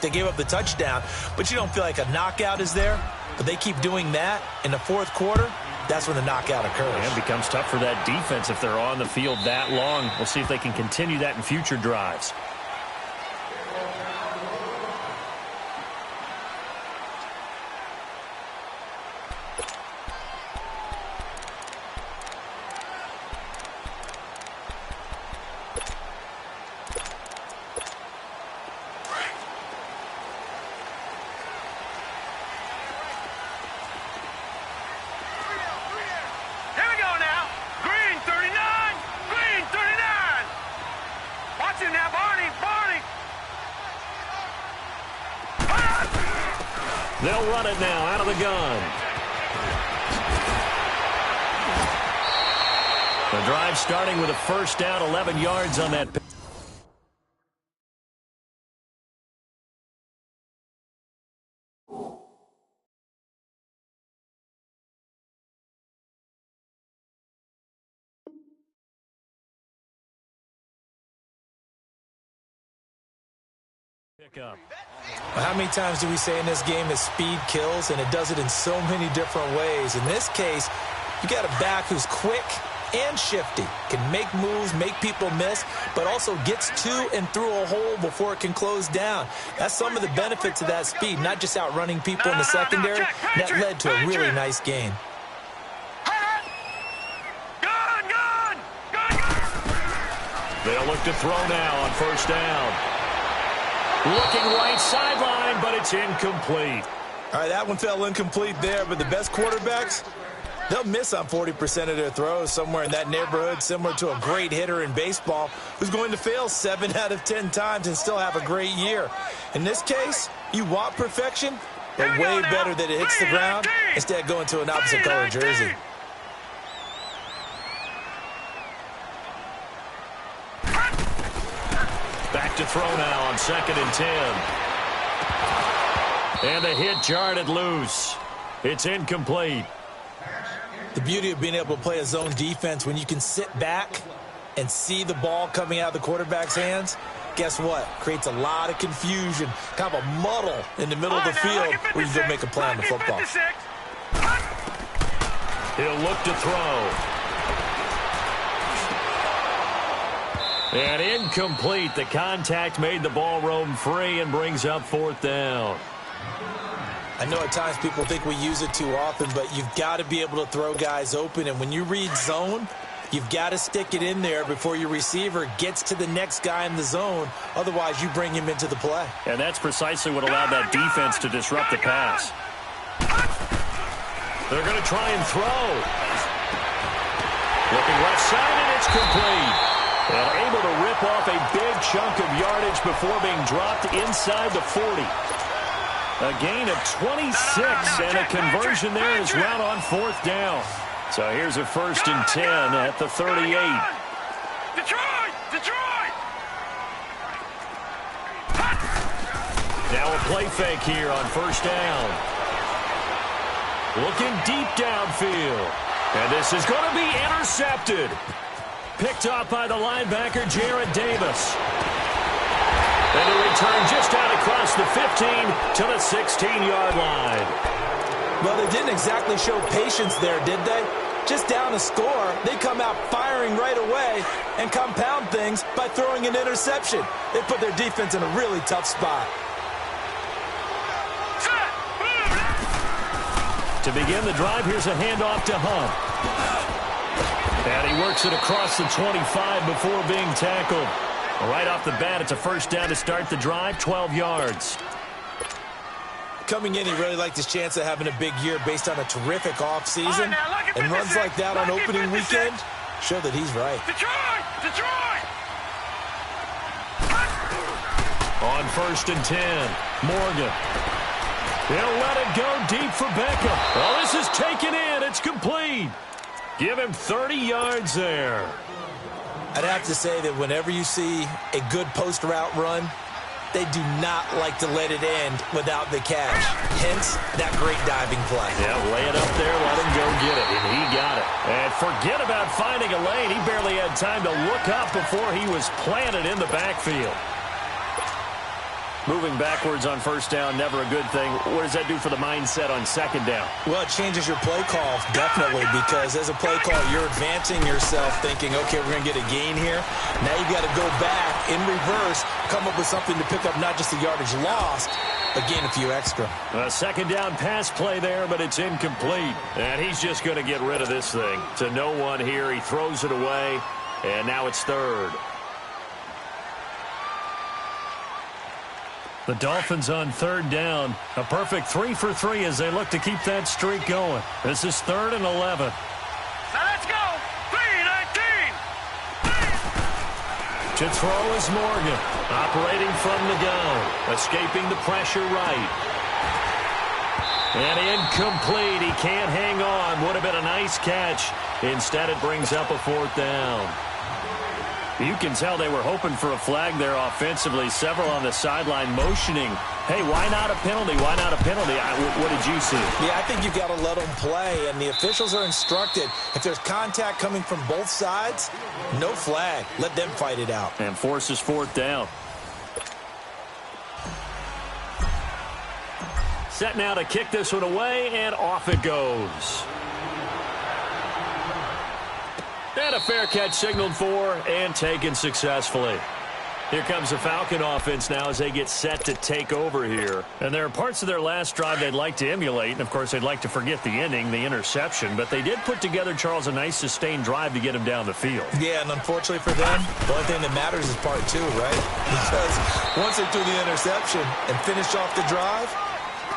They gave up the touchdown, but you don't feel like a knockout is there. But they keep doing that in the fourth quarter. That's when the knockout occurs. And it becomes tough for that defense if they're on the field that long. We'll see if they can continue that in future drives. They'll run it now out of the gun. The drive starting with a first down, 11 yards on that. Pickup. How many times do we say in this game that speed kills, and it does it in so many different ways? In this case, you got a back who's quick and shifty, can make moves, make people miss, but also gets to and through a hole before it can close down. That's some of the benefits of that speed, not just outrunning people in the secondary. That led to a really nice gain. They'll look to throw now on first down. Looking right sideline, but it's incomplete. All right, that one fell incomplete there, but the best quarterbacks, they'll miss on 40% of their throws, somewhere in that neighborhood, similar to a great hitter in baseball who's going to fail 7 out of 10 times and still have a great year. In this case, you want perfection, but way better that it hits the ground instead of going to an opposite color jersey. Back to throw now on 2nd and 10. And the hit jarred it loose. It's incomplete. The beauty of being able to play a zone defense when you can sit back and see the ball coming out of the quarterback's hands, guess what? Creates a lot of confusion, kind of a muddle in the middle of the field where you go make a play on the football. He'll look to throw. And incomplete. The contact made the ball roam free and brings up 4th down. I know at times people think we use it too often, but you've got to be able to throw guys open. And when you read zone, you've got to stick it in there before your receiver gets to the next guy in the zone. Otherwise, you bring him into the play. And that's precisely what allowed that defense to disrupt the pass. They're going to try and throw. Looking left side, and it's complete. And able to rip off a big chunk of yardage before being dropped inside the 40. A gain of 26, and a conversion there is right on 4th down. So here's a 1st and 10 at the 38. Detroit! Now a play fake here on 1st down. Looking deep downfield. And this is going to be intercepted. Picked off by the linebacker, Jarrad Davis. And a return just out across the 15 to the 16-yard line. Well, they didn't exactly show patience there, did they? Just down a score, they come out firing right away and compound things by throwing an interception. They put their defense in a really tough spot. To begin the drive, here's a handoff to Hunt. And he works it across the 25 before being tackled. Right off the bat, it's a 1st down to start the drive, 12 yards. Coming in, he really liked his chance of having a big year based on a terrific offseason. And runs like that on opening weekend show that he's right. Detroit! On 1st and 10, Morgan. He'll let it go deep for Beckham. Oh, this is taken in. It's complete. Give him 30 yards there. I'd have to say that whenever you see a good post route run, they do not like to let it end without the catch. Hence, that great diving play. Yeah, lay it up there, let him go get it, and he got it. And forget about finding a lane. He barely had time to look up before he was planted in the backfield. Moving backwards on first down, never a good thing. What does that do for the mindset on second down? Well, it changes your play call, definitely, because as a play call, you're advancing yourself thinking, okay, we're going to get a gain here. Now you got to go back in reverse, come up with something to pick up not just the yardage lost, but gain a few extra. A second down pass play there, but it's incomplete. And he's just going to get rid of this thing. To no one here, he throws it away, and now it's third. The Dolphins on third down. A perfect 3 for 3 as they look to keep that streak going. This is 3rd and 11. Now let's go. 3-19. To throw is Morgan. Operating from the gun. Escaping the pressure right. And incomplete. He can't hang on. Would have been a nice catch. Instead, it brings up a 4th down. You can tell they were hoping for a flag there offensively. Several on the sideline motioning, hey, why not a penalty? Why not a penalty? What did you see? Yeah, I think you've got to let them play, and the officials are instructed. If there's contact coming from both sides, no flag. Let them fight it out. And forces 4th down. Set now to kick this one away, and off it goes. And a fair catch signaled for and taken successfully. Here comes the Falcon offense now as they get set to take over here. And there are parts of their last drive they'd like to emulate. And, of course, they'd like to forget the ending, the interception. But they did put together, Charles, a nice sustained drive to get him down the field. Yeah, and unfortunately for them, the only thing that matters is part 2, right? Because once they threw the interception and finished off the drive,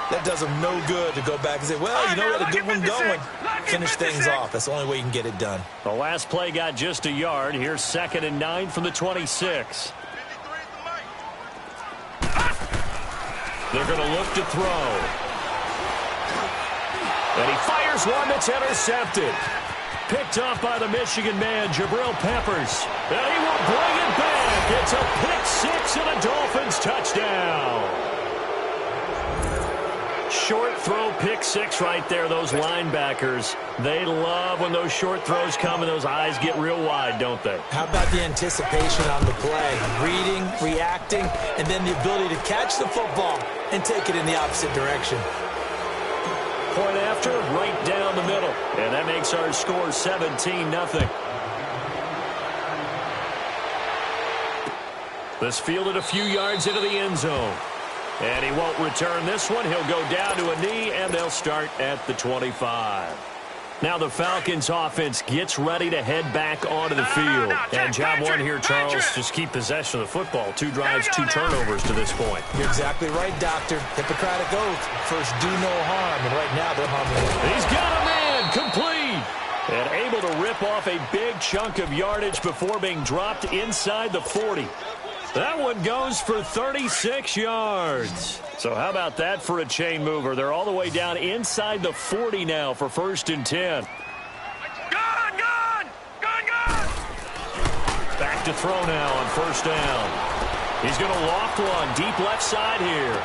that does them no good to go back and say, well, you know, we had a good one going. Finish things off. That's the only way you can get it done. The last play got just a yard. Here's 2nd and 9 from the 26. They're going to look to throw. And he fires one that's intercepted. Picked off by the Michigan man, Jabril Peppers. And he will bring it back. It's a pick 6 and a Dolphins touchdown. Short throw, pick 6 right there. Those linebackers, they love when those short throws come and those eyes get real wide, don't they? How about the anticipation on the play? Reading, reacting, and then the ability to catch the football and take it in the opposite direction. Point after, right down the middle. And that makes our score 17-0. This fielded a few yards into the end zone. And he won't return this one. He'll go down to a knee, and they'll start at the 25. Now the Falcons offense gets ready to head back onto the field. And job one here, Charles, just keep possession of the football. 2 drives, 2 turnovers to this point. You're exactly right, Doctor. Hippocratic oath. First, do no harm. And right now, they're harming. He's got a man, complete. And able to rip off a big chunk of yardage before being dropped inside the 40. That one goes for 36 yards. So how about that for a chain mover? They're all the way down inside the 40 now for 1st and 10. Gone! Back to throw now on 1st down. He's going to loft one deep left side here.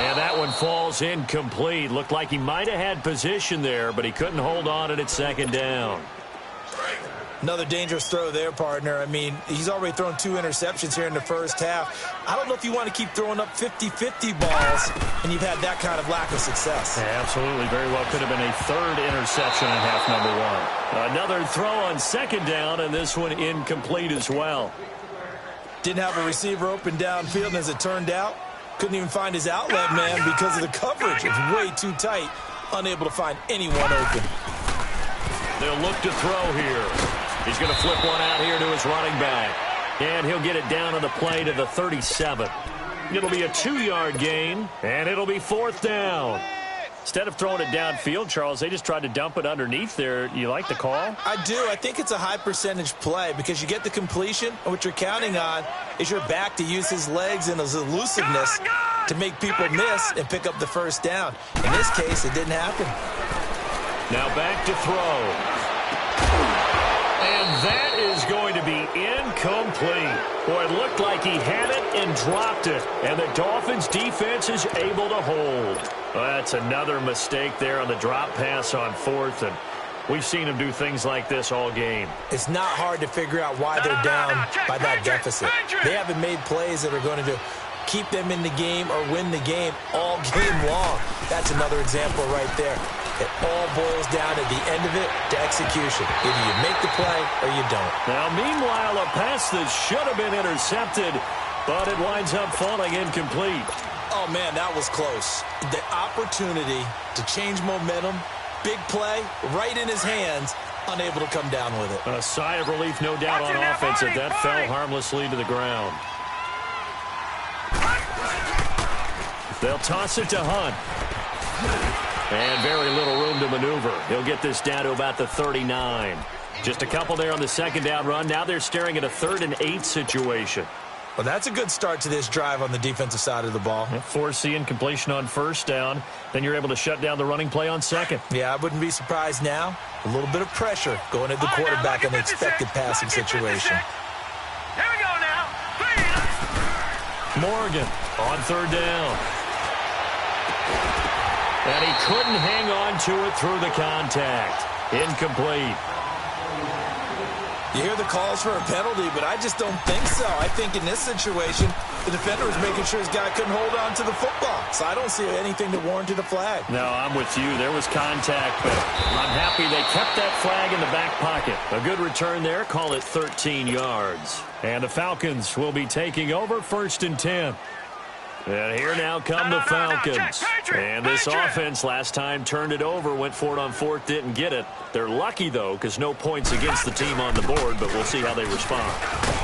And that one falls incomplete. Looked like he might have had position there, but he couldn't hold on at 2nd down. Another dangerous throw there, partner. I mean, he's already thrown 2 interceptions here in the first half. I don't know if you want to keep throwing up 50-50 balls, and you've had that kind of lack of success. Yeah, absolutely. Very well could have been a 3rd interception in half number 1. Another throw on 2nd down, and this one incomplete as well. Didn't have a receiver open downfield, and as it turned out, couldn't even find his outlet man because of the coverage. It's way too tight, unable to find anyone open. They'll look to throw here. He's going to flip one out here to his running back. And he'll get it down on the play to the 37. It'll be a 2-yard gain, and it'll be 4th down. Instead of throwing it downfield, Charles, they just tried to dump it underneath there. You like the call? I do. I think it's a high-percentage play because you get the completion, and what you're counting on is your back to use his legs and his elusiveness to make people miss and pick up the 1st down. In this case, it didn't happen. Now back to throw. And that is going to be incomplete. Boy, it looked like he had it and dropped it. And the Dolphins defense is able to hold. Well, that's another mistake there on the drop pass on 4th. And we've seen him do things like this all game. It's not hard to figure out why they're down by that deficit. They haven't made plays that are going to keep them in the game or win the game all game long. That's another example right there. It all boils down at the end of it to execution. Either you make the play or you don't. Now, meanwhile, a pass that should have been intercepted, but it winds up falling incomplete. Oh, man, that was close. The opportunity to change momentum, big play, right in his hands, unable to come down with it. A sigh of relief, no doubt, on offense, as that fell harmlessly to the ground. They'll toss it to Hunt. And very little room to maneuver. He'll get this down to about the 39. Just a couple there on the second down run. Now they're staring at a 3rd and 8 situation. Well, that's a good start to this drive on the defensive side of the ball. Forcing completion on first down. Then you're able to shut down the running play on second. Yeah, I wouldn't be surprised now. A little bit of pressure going at the quarterback in the expected passing situation. Here we go now. Morgan on 3rd down. And he couldn't hang on to it through the contact. Incomplete. You hear the calls for a penalty, but I just don't think so. I think in this situation, the defender was making sure his guy couldn't hold on to the football. So I don't see anything that warranted a flag. No, I'm with you. There was contact, but I'm happy they kept that flag in the back pocket. A good return there. Call it 13 yards. And the Falcons will be taking over 1st and 10. And here now come the Falcons. And this offense last time turned it over, went for it on 4th, didn't get it. They're lucky, though, because no points against the team on the board, but we'll see how they respond.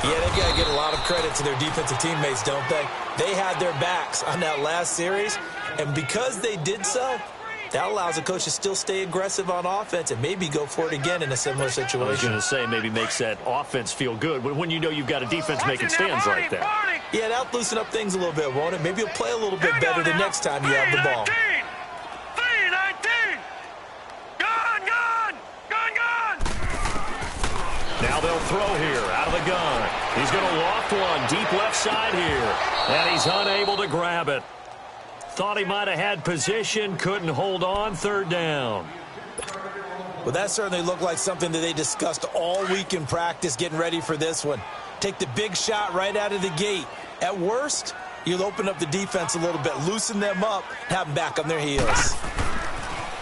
Yeah, they've got to give a lot of credit to their defensive teammates, don't they? They had their backs on that last series, and because they did so, that allows the coach to still stay aggressive on offense and maybe go for it again in a similar situation. I was going to say, maybe makes that offense feel good when you know you've got a defense making stands like that. Yeah, that'll loosen up things a little bit, won't it? Maybe you'll play a little bit better the next time you have the ball. 3-19. Gone. Now they'll throw here out of the gun. He's going to loft one deep left side here. And he's unable to grab it. Thought he might have had position, couldn't hold on, 3rd down. Well, that certainly looked like something that they discussed all week in practice getting ready for this one. Take the big shot right out of the gate. At worst, you'll open up the defense a little bit, loosen them up, have them back on their heels.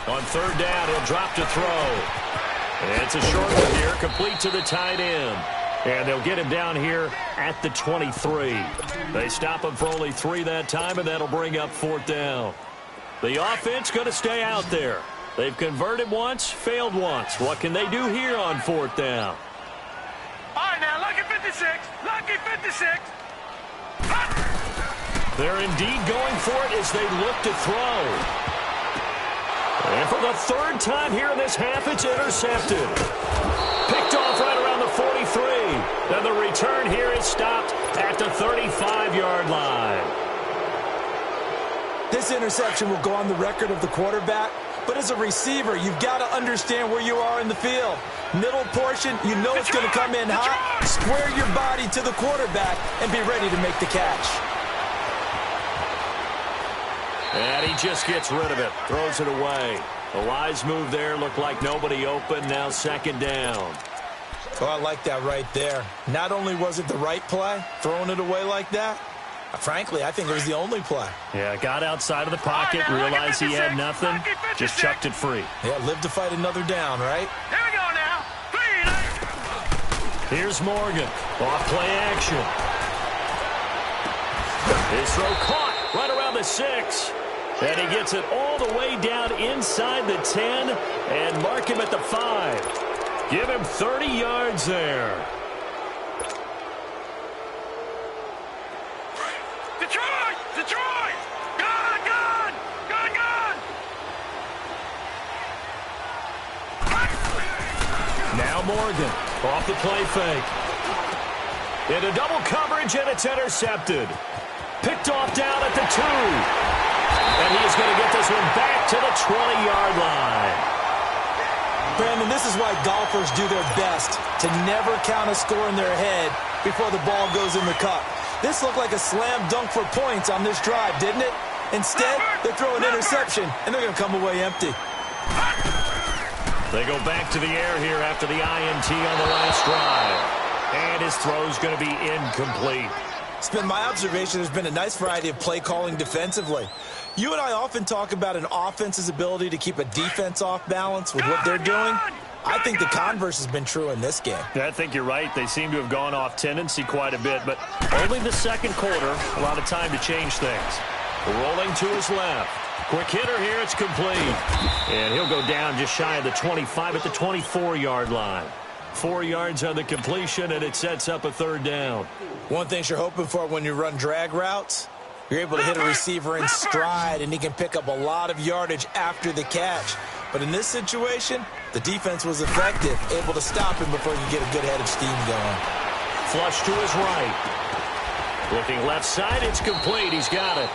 On 3rd down, he'll drop to throw. It's a short one here, complete to the tight end. And they'll get him down here at the 23. They stop him for only 3 that time, and that'll bring up 4th down. The offense going to stay out there. They've converted once, failed once. What can they do here on 4th down? All right, now, lucky 56. Lucky 56. They're indeed going for it as they look to throw. And for the 3rd time here in this half, it's intercepted. Picked off right around the 43. Then the return here is stopped at the 35-yard line. This interception will go on the record of the quarterback, but as a receiver, you've got to understand where you are in the field. Middle portion, you know it's going to come in hot. Square your body to the quarterback and be ready to make the catch. And he just gets rid of it, throws it away. A wise move there, looked like nobody open, now 2nd down. Oh, I like that right there. Not only was it the right play, throwing it away like that, frankly, I think it was the only play. Yeah, got outside of the pocket, realized he had nothing, just chucked it free. Yeah, live to fight another down, right? Here we go now. 3-19. Here's Morgan, off play action. His throw caught right around the 6. And he gets it all the way down inside the 10 and mark him at the 5. Give him 30 yards there. Detroit! Gone! Now Morgan off the play fake. Into double coverage, and it's intercepted. Picked off down at the 2. And he is going to get this one back to the 20-yard line. Brandon, this is why golfers do their best to never count a score in their head before the ball goes in the cup. This looked like a slam dunk for points on this drive, didn't it? Instead, they throw an interception, and they're going to come away empty. They go back to the air here after the INT on the last drive. And his throw's going to be incomplete. It's been my observation there's been a nice variety of play calling defensively. You and I often talk about an offense's ability to keep a defense off balance with what they're doing. I think the converse has been true in this game. Yeah, I think you're right. They seem to have gone off tendency quite a bit, but only the second quarter, a lot of time to change things. Rolling to his left. Quick hitter here, it's complete. And he'll go down just shy of the 25 at the 24-yard line. 4 yards on the completion, and it sets up a third down. One thing you're hoping for when you run drag routes, you're able to hit a receiver in stride, and he can pick up a lot of yardage after the catch. But in this situation, the defense was effective, able to stop him before he could get a good head of steam going. Flush to his right. Looking left side, it's complete. He's got it.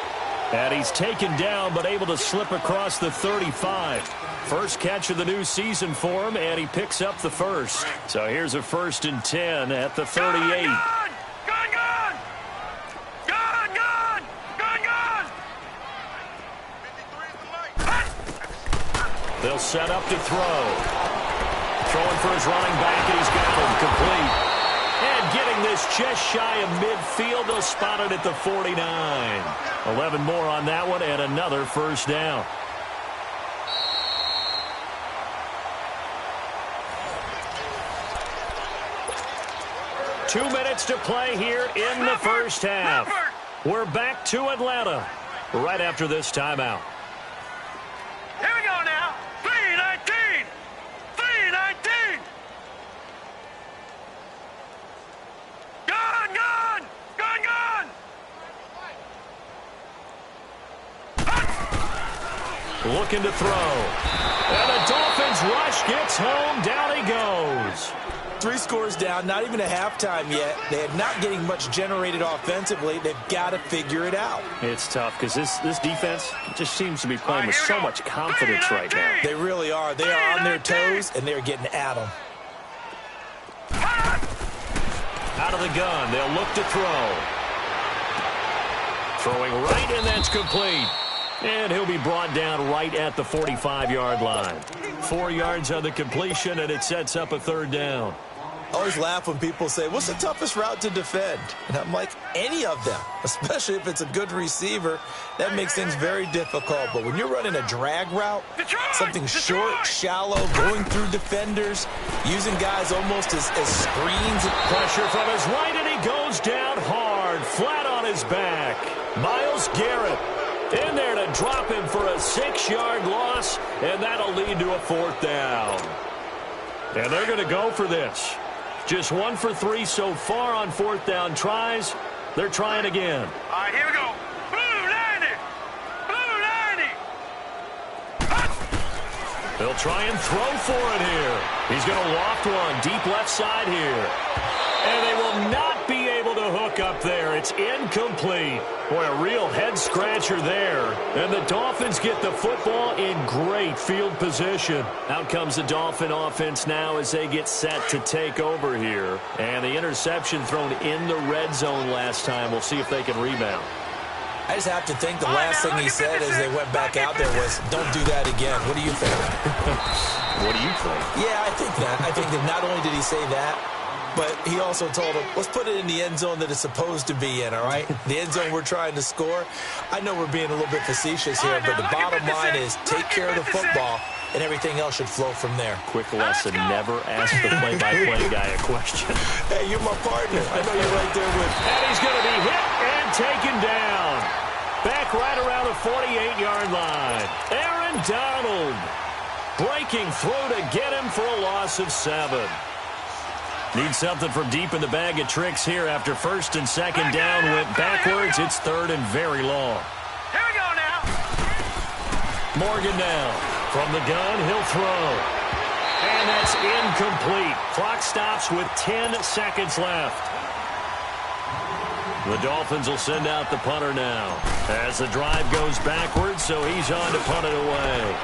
And he's taken down, but able to slip across the 35. First catch of the new season for him, and he picks up the first. So here's a 1st and 10 at the 38. They'll set up to throw. Throwing for his running back, and he's got him complete. And getting this just shy of midfield, they'll spot it at the 49. 11 more on that one, and another first down. Two minutes to play here in the first half. We're back to Atlanta right after this timeout. Here we go now. 3-19. 3-19. Gone, gone. Gone, gone. Looking to throw. And the Dolphins rush gets home. Down he goes. 3 scores down, not even a halftime yet. They're not getting much generated offensively. They've got to figure it out. It's tough because this defense just seems to be playing with so much confidence right now. They really are. They are on their toes, and they're getting at them. Out of the gun, they'll look to throw. Throwing right, and that's complete. And he'll be brought down right at the 45-yard line. 4 yards on the completion, and it sets up a third down. I always laugh when people say, what's the toughest route to defend? And I'm like, any of them, especially if it's a good receiver. That makes things very difficult. But when you're running a drag route, something short, shallow, going through defenders, using guys almost as screens. Pressure from his right, and he goes down hard, flat on his back. Myles Garrett in there to drop him for a 6-yard loss, and that'll lead to a 4th down. And they're going to go for this. Just 1 for 3 so far on 4th down tries. They're trying again. All right, here we go. Blue 90. Blue 90. They'll try and throw for it here. He's going to loft one deep left side here. And they will not be able to hook up there. It's incomplete. Boy, a real head-scratcher there. And the Dolphins get the football in great field position. Out comes the Dolphin offense now as they get set to take over here. And the interception thrown in the red zone last time. We'll see if they can rebound. I just have to think the last thing he said as they went back out there was, don't do that again. What do you think? What do you think? Yeah, I think that. I think that not only did he say that, but he also told him, let's put it in the end zone that it's supposed to be in, all right? The end zone we're trying to score. I know we're being a little bit facetious here, but the bottom line is take care of the football, and everything else should flow from there. Quick lesson, never ask the play-by-play guy a question. Hey, you're my partner. I know you're right there with me. And he's going to be hit and taken down. Back right around the 48-yard line. Aaron Donald breaking through to get him for a loss of 7. Need something from deep in the bag of tricks here after 1st and 2nd down went backwards. It's 3rd and very long. Here we go now. Morgan now. From the gun, he'll throw. And that's incomplete. Clock stops with 10 seconds left. The Dolphins will send out the punter now. As the drive goes backwards, so he's on to punt it away.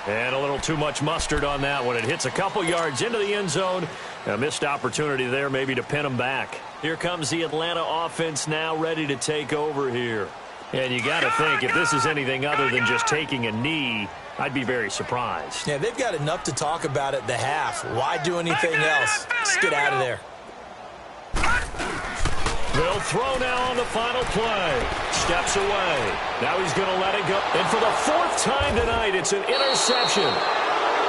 And a little too much mustard on that one. It hits a couple yards into the end zone. A missed opportunity there maybe to pin them back. Here comes the Atlanta offense now ready to take over here. And you got to think, if this is anything other than just taking a knee, I'd be very surprised. Yeah, they've got enough to talk about at the half. Why do anything else? Just get out of there. They'll throw now on the final play. Steps away. Now he's going to let it go. And for the fourth time tonight, it's an interception.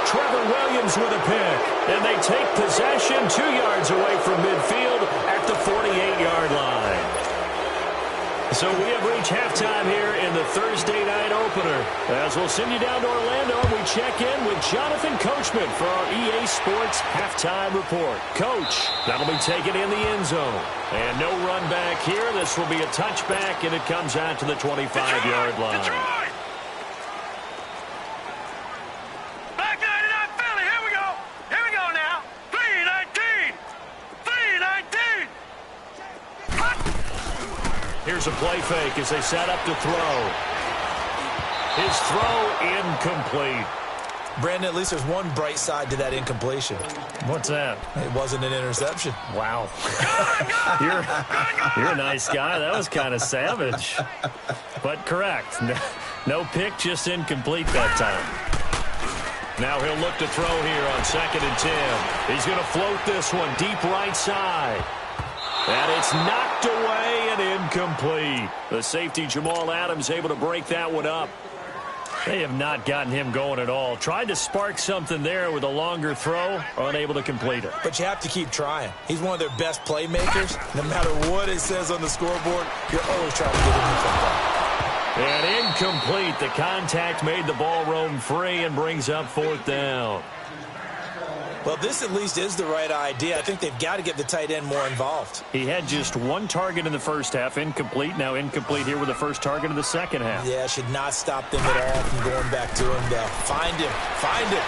Trevor Williams with a pick. And they take possession 2 yards away from midfield at the 48-yard line. So we have reached halftime here in the Thursday night opener. As we'll send you down to Orlando, we check in with Jonathan Coachman for our EA Sports halftime report. Coach, that'll be taken in the end zone. And no run back here. This will be a touchback, and it comes out to the 25-yard line. Detroit! Back 99 Philly, here we go. Here we go now. 3-19. 3-19. Here's a play fake as they set up to throw. His throw incomplete. Brandon, at least there's one bright side to that incompletion. What's that? It wasn't an interception. Wow. You're a nice guy. That was kind of savage. But correct. No pick, just incomplete that time. Now he'll look to throw here on 2nd and 10. He's going to float this one deep right side. And it's knocked away and incomplete. The safety, Jamal Adams, able to break that one up. They have not gotten him going at all. Tried to spark something there with a longer throw, unable to complete it. But you have to keep trying. He's one of their best playmakers. No matter what it says on the scoreboard, you're always trying to get him the football. And incomplete. The contact made the ball roam free and brings up 4th down. Well, this at least is the right idea. I think they've got to get the tight end more involved. He had just one target in the first half, incomplete. Now incomplete here with the first target in the second half. Yeah, should not stop them at all from going back to him, though. Find him. Find him.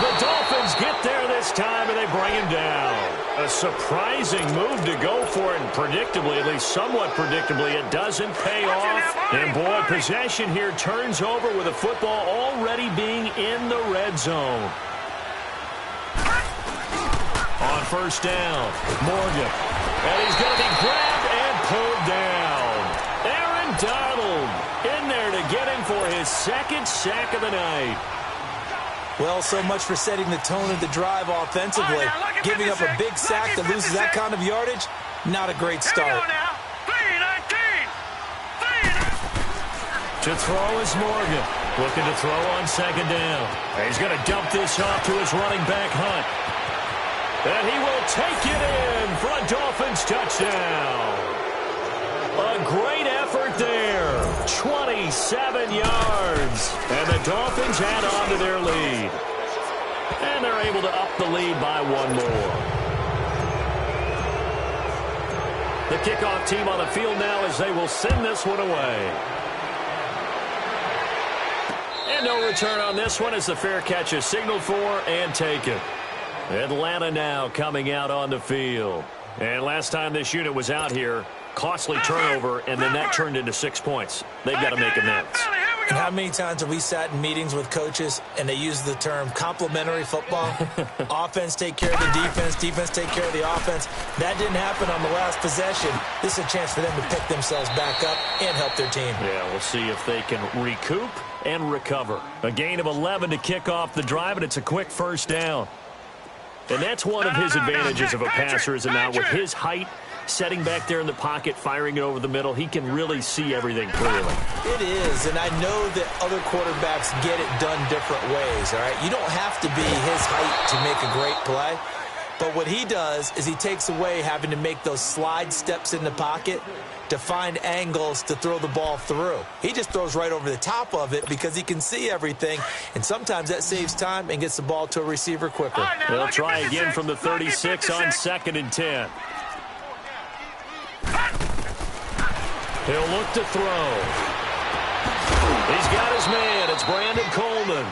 The Dolphins get there this time, and they bring him down. A surprising move to go for it, and predictably, at least somewhat predictably, it doesn't pay off. And, boy, possession here turns over with the football already being in the red zone. On 1st down, Morgan. And he's going to be grabbed and pulled down. Aaron Donald in there to get him for his 2nd sack of the night. Well, so much for setting the tone of the drive offensively. Giving up a big sack that loses that kind of yardage, not a great start. Here we go now. 3-19. To throw is Morgan. Looking to throw on 2nd down. And he's going to dump this off to his running back, Hunt. And he will take it in for a Dolphins touchdown. A great effort there. 27 yards. And the Dolphins add on to their lead. And they're able to up the lead by one more. The kickoff team on the field now as they will send this one away. And no return on this one as the fair catch is signaled for and taken. Atlanta now coming out on the field. And last time this unit was out here, costly turnover, and then that turned into 6 points. They've got to make amends. And how many times have we sat in meetings with coaches and they use the term complementary football? Offense take care of the defense, defense take care of the offense. That didn't happen on the last possession. This is a chance for them to pick themselves back up and help their team. Yeah, we'll see if they can recoup and recover. A gain of 11 to kick off the drive, and it's a quick 1st down. And that's one of his advantages of a passer, is it not? With his height, setting back there in the pocket, firing it over the middle, he can really see everything clearly. It is, and I know that other quarterbacks get it done different ways, all right? You don't have to be his height to make a great play, but what he does is he takes away having to make those slide steps in the pocket to find angles to throw the ball through. He just throws right over the top of it because he can see everything, and sometimes that saves time and gets the ball to a receiver quicker. They'll try again from the 36 on 2nd and 10. He'll look to throw. He's got his man. It's Brandon Coleman.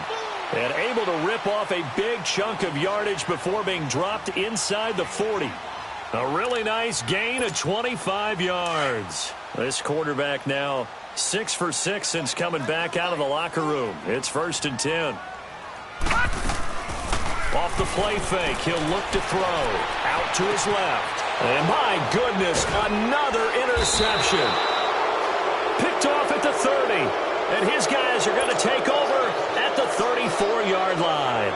And able to rip off a big chunk of yardage before being dropped inside the 40. A really nice gain of 25 yards. This quarterback now 6 for 6 since coming back out of the locker room. It's 1st and 10. Off the play fake, he'll look to throw. Out to his left. And my goodness, another interception. Picked off at the 30. And his guys are going to take over at the 34-yard line.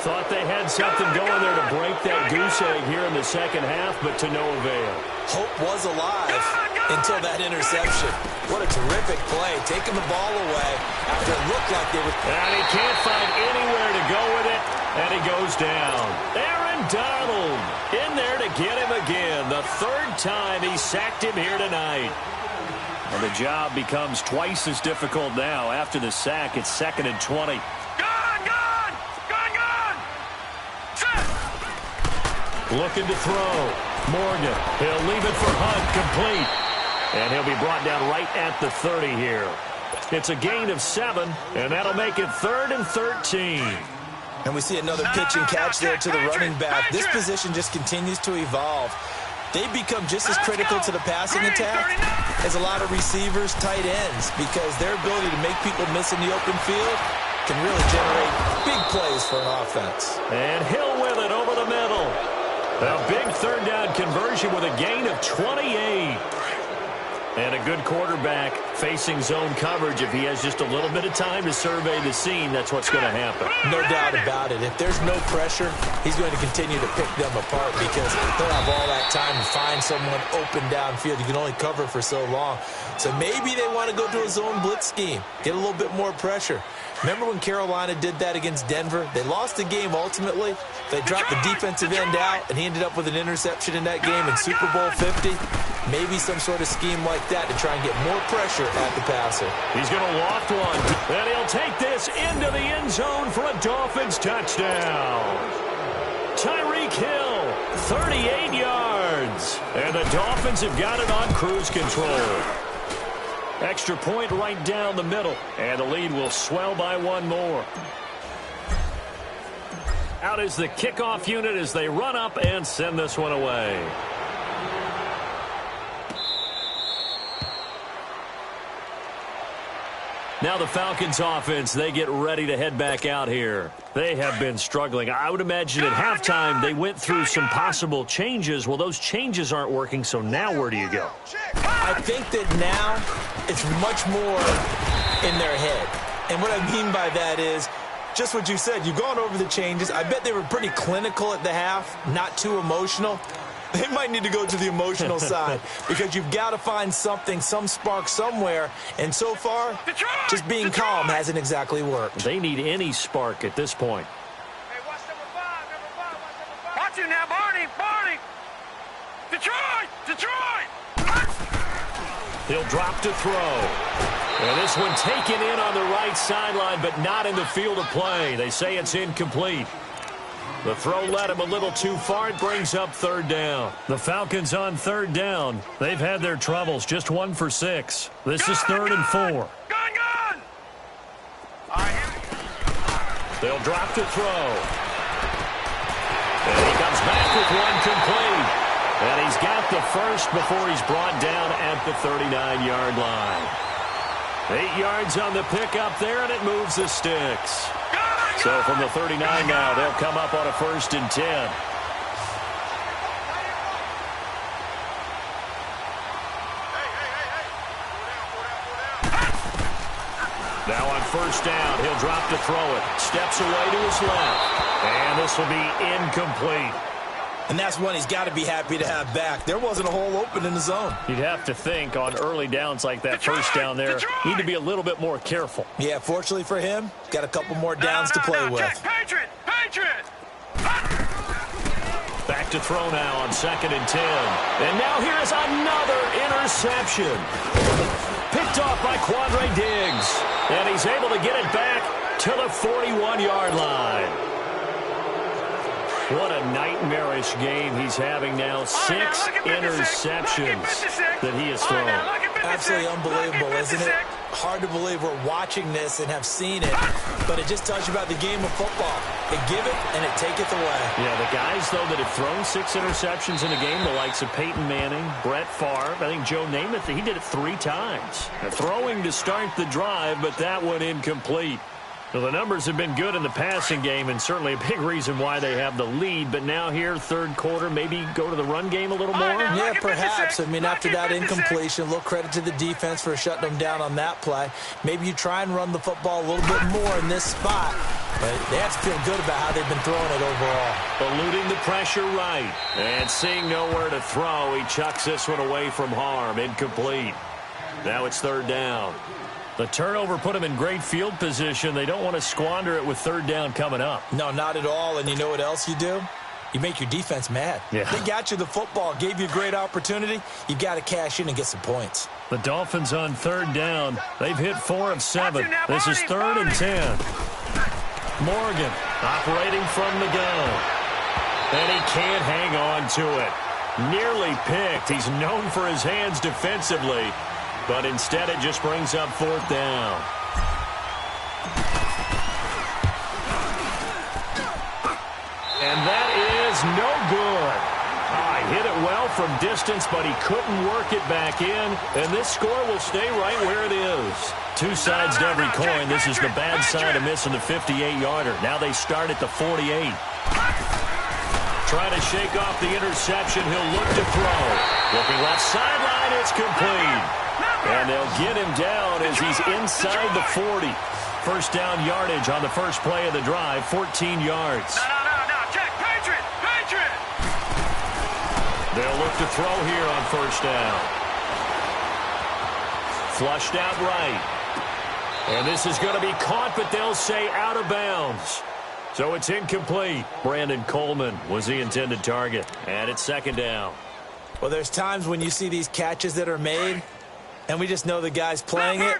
Thought they had something going there to break that goose egg here in the second half, but to no avail. Hope was alive until that interception. What a terrific play, taking the ball away after it looked like they were... And he can't find anywhere to go with it, and he goes down. Aaron Donald in there to get him again. The third time he sacked him here tonight. And the job becomes twice as difficult now. After the sack, it's 2nd and 20. Looking to throw. Morgan, he'll leave it for Hunt, complete. And he'll be brought down right at the 30 here. It's a gain of 7, and that'll make it 3rd and 13. And we see another pitch and catch there to the running back. This position just continues to evolve. They become just as critical to the passing attack as a lot of receivers, tight ends, because their ability to make people miss in the open field can really generate big plays for an offense. And Hill with it over the middle. A big third down conversion with a gain of 28. And a good quarterback facing zone coverage. If he has just a little bit of time to survey the scene, that's what's going to happen. No doubt about it. If there's no pressure, he's going to continue to pick them apart because they'll have all that time to find someone open downfield. You can only cover for so long. So maybe they want to go to a zone blitz scheme, get a little bit more pressure. Remember when Carolina did that against Denver? They lost the game ultimately. They dropped the defensive end out, and he ended up with an interception in that game in Super Bowl 50. Maybe some sort of scheme like that to try and get more pressure at the passer. He's going to loft one, and he'll take this into the end zone for a Dolphins touchdown. Tyreek Hill, 38 yards. And the Dolphins have got it on cruise control. Extra point right down the middle, and the lead will swell by one more. Out is the kickoff unit as they run up and send this one away. Now the Falcons offense, they get ready to head back out here. They have been struggling. I would imagine at halftime they went through some possible changes. Well, those changes aren't working, so now where do you go? I think that now it's much more in their head. And what I mean by that is just what you said. You've gone over the changes. I bet they were pretty clinical at the half, not too emotional. They might need to go to the emotional side because you've got to find something, some spark somewhere. And so far, just being calm hasn't exactly worked. They need any spark at this point. Hey, watch number 5, number 5, watch number 5. Watch it now, Barney. Detroit. He'll drop to throw. And this one taken in on the right sideline, but not in the field of play. They say it's incomplete. The throw led him a little too far. It brings up third down. The Falcons on third down. They've had their troubles. Just 1 for 6. This is 3rd and 4. Gun! They'll drop to throw. And he comes back with one complete. And he's got the first before he's brought down at the 39-yard line. 8 yards on the pickup there, and it moves the sticks. So from the 39 now, they'll come up on a 1st and 10. Now on 1st down, he'll drop to throw it. Steps away to his left. And this will be incomplete. And that's one he's got to be happy to have back. There wasn't a hole open in the zone. You'd have to think on early downs like that, first down there, need to be a little bit more careful. Yeah, fortunately for him, got a couple more downs to play with. Patriot! Back to throw now on 2nd and 10. And now here is another interception. Picked off by Quandre Diggs. And he's able to get it back to the 41-yard line. What a nightmarish game he's having now. 6 interceptions that he has thrown. Absolutely unbelievable, isn't it? Hard to believe we're watching this and have seen it, but it just tells you about the game of football. It give it and it taketh away. Yeah, the guys, though, that have thrown 6 interceptions in a game, the likes of Peyton Manning, Brett Favre, I think Joe Namath, he did it 3 times. Throwing to start the drive, but that one incomplete. So the numbers have been good in the passing game and certainly a big reason why they have the lead. But now here, 3rd quarter, maybe go to the run game a little more? Yeah, perhaps. I mean, after that incompletion, a little credit to the defense for shutting them down on that play. Maybe you try and run the football a little bit more in this spot But they have to feel good about how they've been throwing it overall. Eluding the pressure right. And seeing nowhere to throw, he chucks this one away from harm. Incomplete. Now it's third down. The turnover put them in great field position. They don't want to squander it with third down coming up. No, not at all. And you know what else you do? You make your defense mad. Yeah. They got you the football, gave you a great opportunity. You got to cash in and get some points. The Dolphins on third down. They've hit 4 of 7. This is third and 10. Morgan operating from the gun. And he can't hang on to it. Nearly picked. He's known for his hands defensively. But instead it just brings up fourth down. And that is no good. He hit it well from distance, but he couldn't work it back in. And this score will stay right where it is. Two sides to every coin. This is the bad side of missing the 58-yarder. Now they start at the 48. Trying to shake off the interception. He'll look to throw. Looking left sideline. It's complete. And they'll get him down as he's inside the 40. First down yardage on the first play of the drive, 14 yards. No, check, Patriot! They'll look to throw here on first down. Flushed out right. And this is going to be caught, but they'll say out of bounds. So it's incomplete. Brandon Coleman was the intended target. And it's second down. Well, there's times when you see these catches that are made, and we just know the guys playing it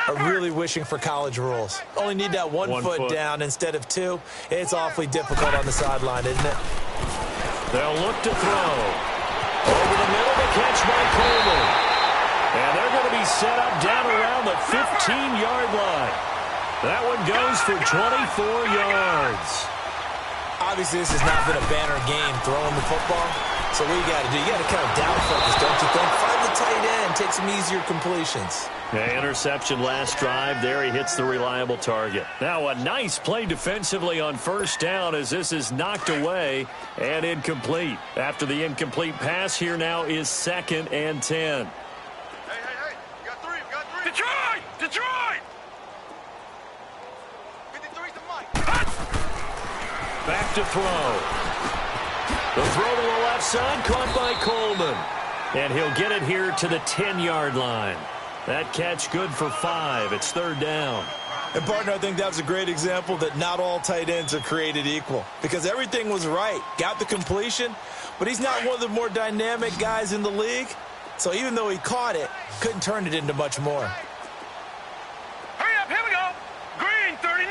are really wishing for college rules. Only need that one foot down instead of two. It's awfully difficult on the sideline, isn't it? They'll look to throw. Over the middle, the catch by Coleman. And they're going to be set up down around the 15-yard line. That one goes for 24 yards. Obviously, this has not been a banner game throwing the football. So what you got to do, you got to kind of down focus, don't you think? Find the tight end, take some easier completions. Yeah, interception last drive. There he hits the reliable target. Now a nice play defensively on first down as this is knocked away and incomplete. After the incomplete pass, here now is second and 10. Hey, we got three. Detroit! 53's the mic. Back to throw. The throw to the left side, caught by Coleman. And he'll get it here to the 10-yard line. That catch good for 5. It's third down. And, partner, I think that was a great example that not all tight ends are created equal. Because everything was right. Got the completion, but he's not one of the more dynamic guys in the league. So even though he caught it, couldn't turn it into much more. Hurry up, here we go. Green 39.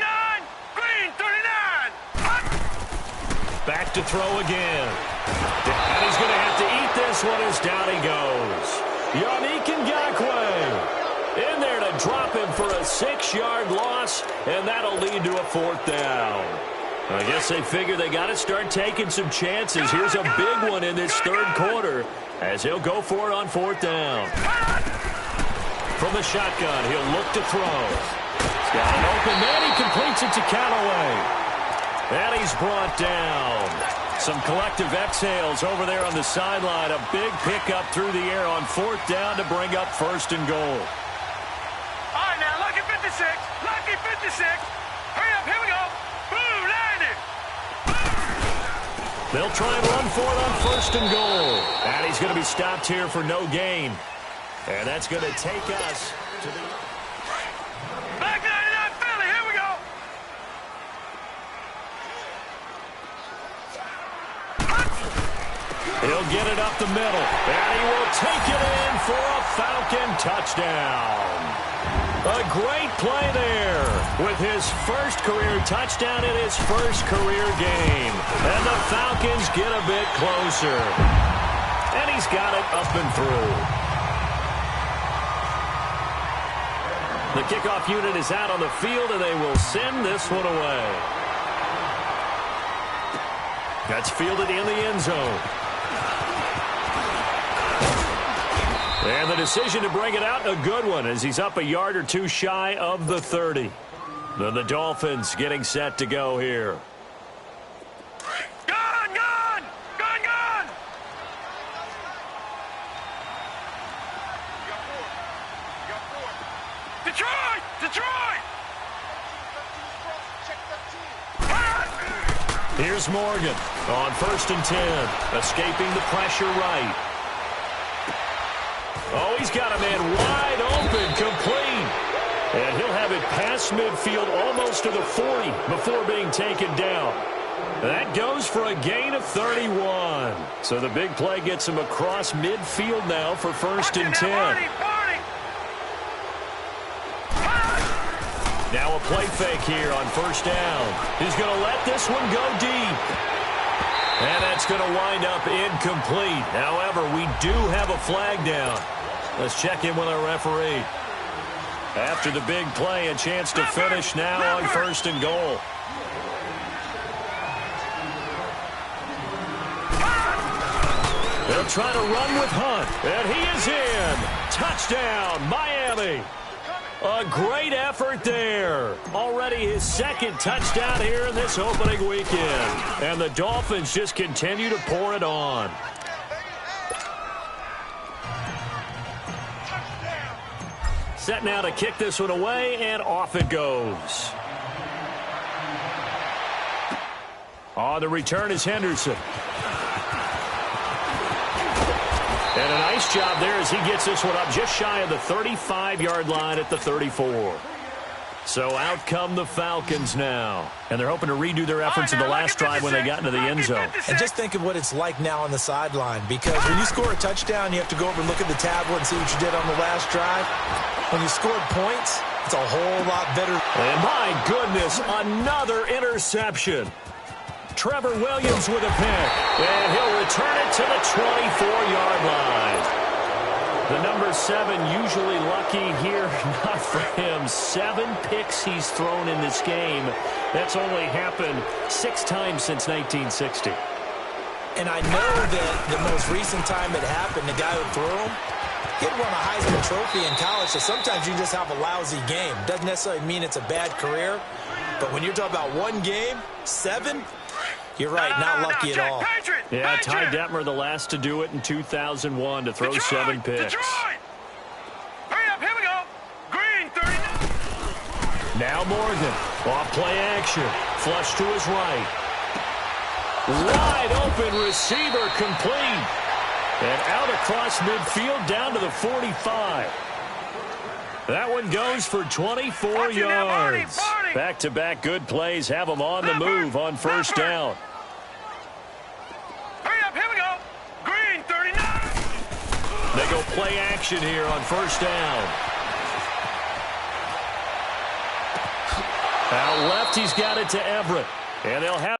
Back to throw again. And he's going to have to eat this one as down he goes. Yannick Ngakoue in there to drop him for a 6-yard loss, and that'll lead to a fourth down. I guess they figure they got to start taking some chances. Here's a big one in this third quarter as he'll go for it on fourth down. From the shotgun, he'll look to throw. He's got an open man. He completes it to Callaway. And he's brought down. Some collective exhales over there on the sideline. A big pickup through the air on fourth down to bring up first and goal. All right, now, lucky 56. Hurry up, here we go. Boom, landed. They'll try and run for it on first and goal. And he's going to be stopped here for no gain. And that's going to take us to the... Back 99 Philly, here we go. He'll get it up the middle, and he will take it in for a Falcon touchdown. A great play there with his first career touchdown in his first career game. And the Falcons get a bit closer. And he's got it up and through. The kickoff unit is out on the field, and they will send this one away. That's fielded in the end zone. And the decision to bring it out, a good one, as he's up a yard or two shy of the 30. Then the Dolphins getting set to go here. Gun! Detroit! Here's Morgan on 1st and 10, escaping the pressure right. Oh, he's got a man wide open, complete. And he'll have it past midfield almost to the 40 before being taken down. That goes for a gain of 31. So the big play gets him across midfield now for 1st and 10. Now a play fake here on 1st down. He's going to let this one go deep. And that's going to wind up incomplete. However, we do have a flag down. Let's check in with our referee. After the big play, a chance to finish now on 1st and goal. They'll try to run with Hunt, and he is in. Touchdown, Miami. A great effort there. Already his 2nd touchdown here in this opening weekend. And the Dolphins just continue to pour it on. Set now to kick this one away, and off it goes. On the return is Henderson. And a nice job there as he gets this one up just shy of the 35-yard line at the 34. So out come the Falcons now. And they're hoping to redo their efforts in the last drive when they got into the end zone. And just think of what it's like now on the sideline, because when you score a touchdown, you have to go over and look at the tablet and see what you did on the last drive. When you scored points, it's a whole lot better. And my goodness, another interception. Trevor Williams with a pick. And he'll return it to the 24-yard line. The number 7 usually lucky here. Not for him. 7 picks he's thrown in this game. That's only happened 6 times since 1960. And I know that the most recent time it happened, the guy who threw him, he had won a Heisman Trophy in college, so sometimes you just have a lousy game. Doesn't necessarily mean it's a bad career, but when you're talking about one game, 7, you're right, not lucky at all. Yeah, Ty Detmer, the last to do it in 2001 to throw 7 picks. Hurry up, here we go. Green, 39. Now Morgan, off play action, flush to his right. Wide open receiver, complete. And out across midfield down to the 45. That one goes for 24 yards. Back-to-back good plays have them on the move on 1st down. Hurry up, here we go. Green, 39. They go play action here on 1st down. Out left, he's got it to Everett. And they'll have